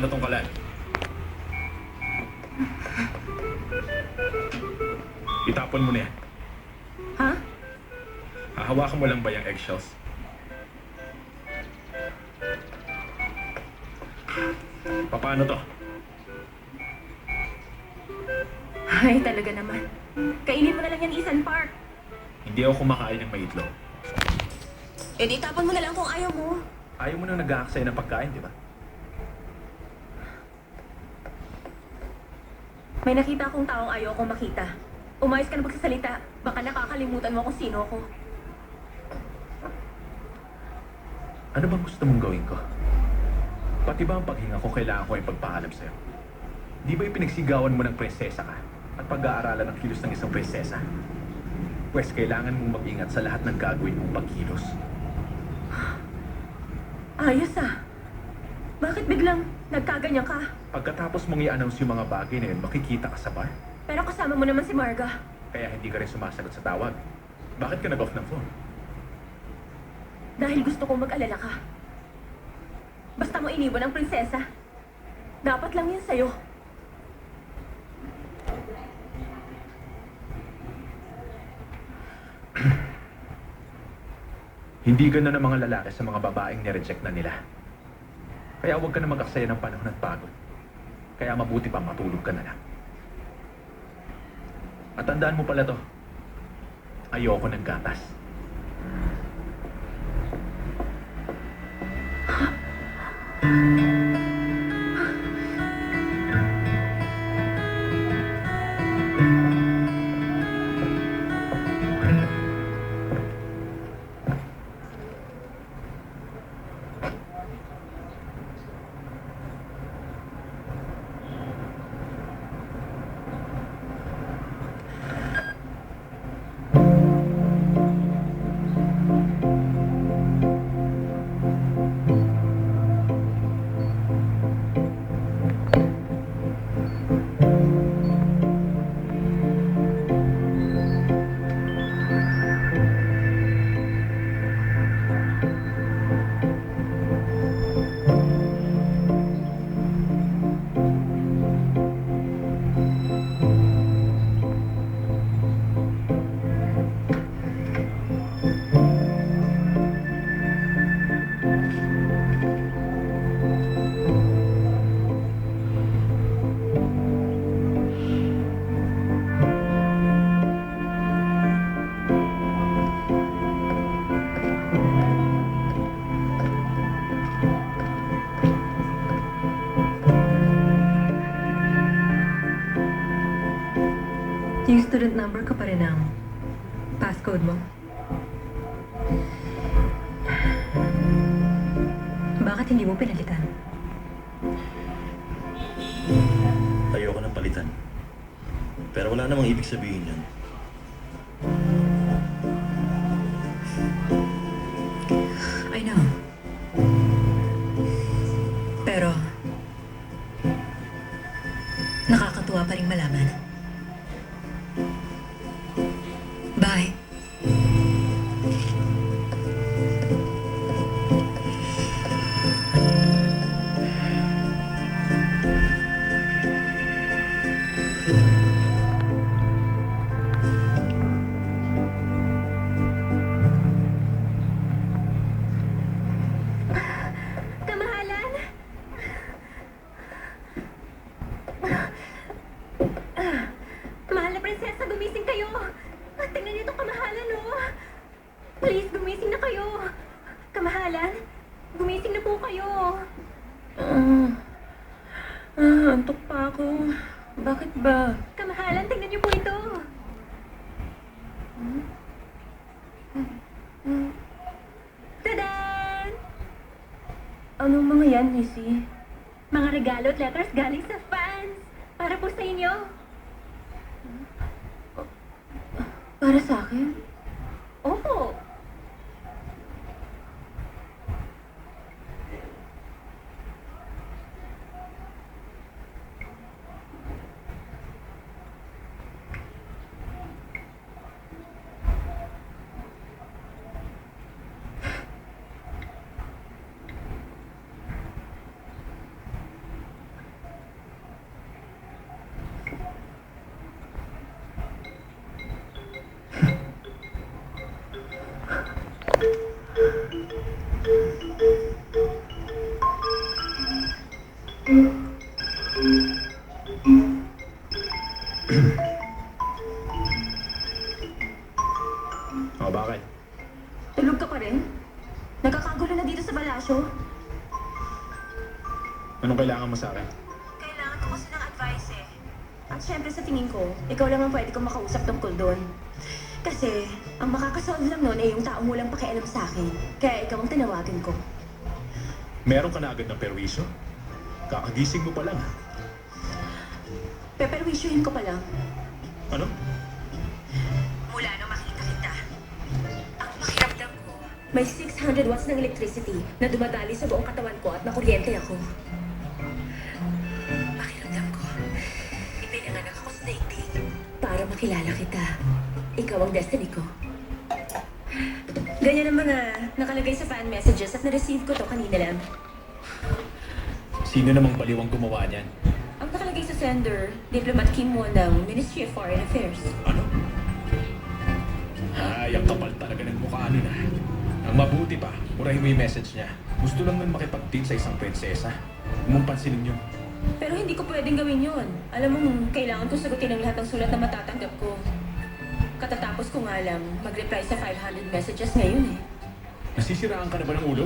Paano tong kalan? Itapon mo na yan. Ha? Hahawakan mo lang ba yung eggshells? Paano to? Ay, talaga naman. Kainin mo na lang yan, Ethan Park. Hindi ako kumakain ng maitlog. E di tapon mo na lang kung ayaw mo. Ayaw mo nang nag-aaksaya ng pagkain, di ba? May nakita akong taong ayaw akong makita. Umayos ka na pagsasalita. Baka nakakalimutan mo kung sino ako. Ano bang gusto mong gawin ko? Pati ba ang paghinga ko kailangan ko ipagpaalam sa'yo? Di ba ipinagsigawan mo ng prinsesa ka at pag-aaralan ng kilos ng isang prinsesa? Pwes kailangan mong mag-ingat sa lahat ng gagawin mong pagkilos. Ayos ah. Bakit biglang nagkaganyan ka? Pagkatapos mong i-announce yung mga bagay na yun, makikita ka sa bar. Pero kasama mo naman si Marga. Kaya hindi ka rin sumasagot sa tawag. Bakit ka nag-off ng phone? Dahil gusto kong mag-alala ka. Basta mo iniwan ang prinsesa. Dapat lang yun sa'yo. Hindi ganda ng mga lalaki sa mga babaeng nireject na nila. Kaya huwag ka na mag-aksaya ng panahon at pagod. Kaya mabuti pa matulog ka na lang. At tandaan mo pala to, ayoko ng gatas. Yung student number ko pa rin ang passcode mo. Bakit hindi mo pinalitan? Ayoko ng palitan. Pero wala namang ibig sabihin yun. I know. Pero, nakakatuwa pa rin malaman. Bye. Kamahalan! Mahal na prinsesa, gumising kayo! Tingnan niyo itong kamahalan, oh! Please, gumising na kayo! Kamahalan, gumising na po kayo! Antok pa ako. Bakit ba? Kamahalan, tingnan niyo po ito! Tadan! Anong mga yan, Missy? Mga regalo at letters galing sa fans! Para po sa inyo! Para sa akin? Opo! At syempre sa tingin ko, ikaw lang ang pwede kong makausap tungkol doon. Kasi, ang makakasolve lang noon ay yung taong walang pakialam sa akin. Kaya ikaw ang tinawagan ko. Meron ka na agad ng perwisyo? Kakagising mo pa lang. Peperwisyuhin ko pa lang. Ano? Mula nung makita kita, ang pakiramdam ko, may 600 watts ng electricity na dumadali sa buong katawan ko at nakuryente ako. Pakiramdam ko, ipinanganak ako sa daigdig para makilala kita. Ikaw ang destiny ko. Ganyan ang mga nakalagay sa fan messages at na-receive ko to kanina lang. Sino namang baliwang gumawa niyan? Ang nakalagay sa sender, Diplomat Kim Won ng Ministry of Foreign Affairs. Ano? Ay, ang kapal talaga ng mukha nila. Ang mabuti pa, murahin mo yung message niya. Gusto lang nun makipag-date sa isang prinsesa. Huwag mong pansinin yun. Pero hindi ko pwedeng gawin yon. Alam mo, kailangan ko sagutin ang lahat ng sulat na matatanggap ko. Katatapos ko nga lang mag-reply sa 500 messages ngayon eh. Nasisiraan ka na ba ng ulo?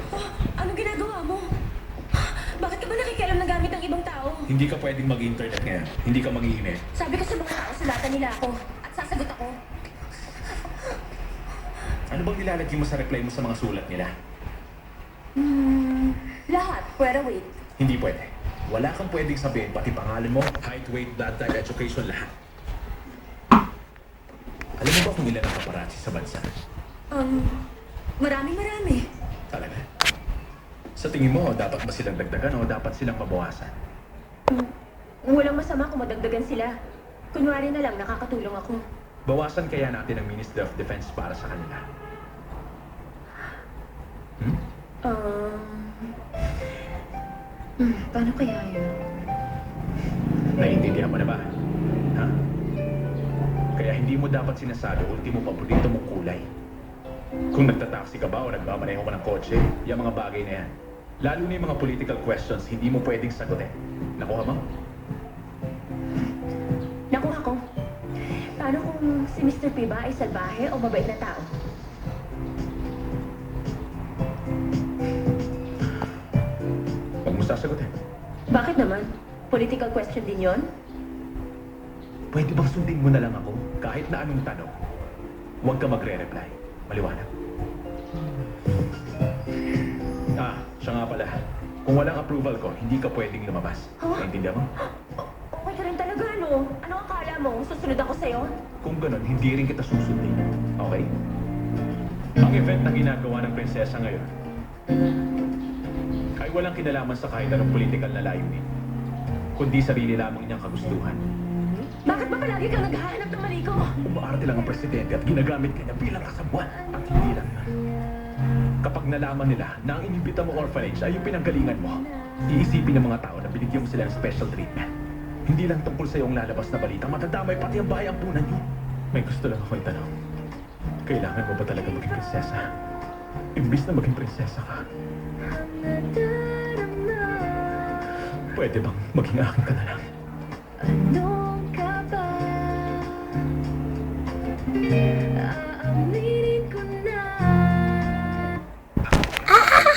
Oh, anong ginagawa mo? Bakit ka ba nakikialam ng gamit ng ibang tao? Hindi ka pwedeng mag-internet ngayon. Hindi ka mag-email. Sabi ko sa mga tao, sulatan nila ako. At sasagot ako. Ano bang nilalagay mo sa reply mo sa mga sulat nila? Lahat. Pero wait. Hindi pwede. Wala kang pwedeng sabihin, pati pangalan mo, height, weight, blood type, education, lahat. Alam mo ba kung ilan ang paparazzi sa bansa? Marami. Talaga? Sa tingin mo, dapat ba silang dagdagan o dapat silang mabawasan? Walang masama kung madagdagan sila. Kunwari na lang, nakakatulong ako. Bawasan kaya natin ang Ministry of Defense para sa kanila? Paano kaya yun? Naiintindihan mo na ba? Ha? Kaya hindi mo dapat sinasabi ultimo paborito mong kulay. Kung nagtataksi ka ba o nagmamaneho ka ng kotse, yung mga bagay na yan. Lalo na yung mga political questions, hindi mo pwedeng sagutin. Nakuha mo? Nakuha ko. Paano kung si Mr. P ba ay salbahe o mabait na tao? Huwag mo sasagutin. Bakit naman? Political question din yon? Pwede bang sundin mo na lang ako kahit na anong tanong? Huwag ka magre-reply. Maliwanag. Siya nga pala. Kung walang approval ko, hindi ka pwedeng lumabas. Huh? Naintindihan mo? Okay ka rin talaga, no? Ano akala mo? Susunod ako sa'yo? Kung ganun, hindi rin kita susundin. Okay? Ang event na ginagawa ng prinsesa ngayon ay walang kinalaman sa kahit anong political na layunin, kundi sarili lamang niyang kagustuhan. Bakit ba palagi kang naghahanap ng mali ko? Umaarte lang ang presidente at ginagamit kanya bilang kasabuan. At hindi lang yun. Kapag nalaman nila na ang inibita mo orphanage ay yung pinanggalingan mo, iisipin ng mga tao na binigyan mo sila ng special treatment. Hindi lang tungkol sa iyong lalabas na balita, matadamay pati ang bahay ang punan niyo. May gusto lang ako itanong. Kailangan mo ba talaga maging prinsesa? Imbis na maging prinsesa ka, pwede bang maging akin ka na lang?